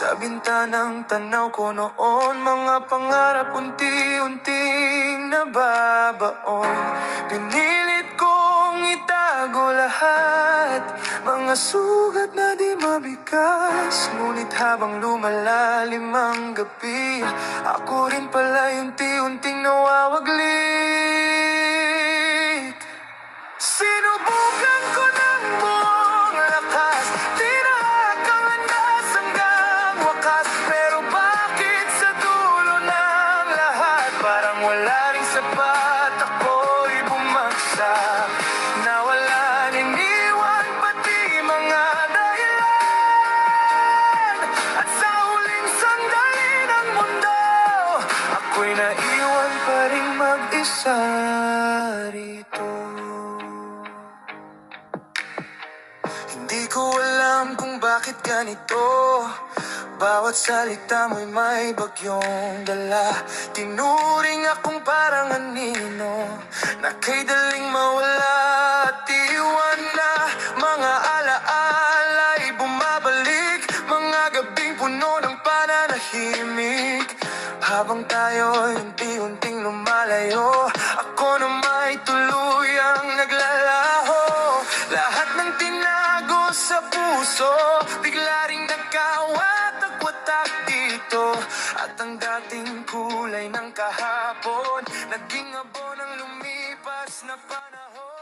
Sa bintanang tanaw ko noon, mga pangarap unti-unting nababaon. Pinilit kong itago lahat, mga sugat na di mabigas. Ngunit habang lumalalim ang gabi, ako rin pala unti-unting nawawaglit. Sinubukan ko ng buong lakas, tinahak ang landas hanggang wakas. Pero bakit sa dulo ng lahat, parang wala ring sapat, ako'y bumagsak. Nawala, iniwan pati mga dahilan. At sa huling sandali ng mundo, ako'y naiwan pa rin mag-isa rito. Hindi ko alam kung bakit ganito, bawat salita mo'y may bagyong dala. Tinuring akong parang anino, na kay daling mawala at iwan na. Mga alaala'y bumabalik, mga gabing puno ng pananahimik. Habang tayo'y unti-unting lumalayo, ako na may tuluyang naglalaho. Lahat ng tinago sa puso, bigla ring nagkawatak-watak dito. At ang dating kulay ng kahapon, naging abo ng lumipas na panahon.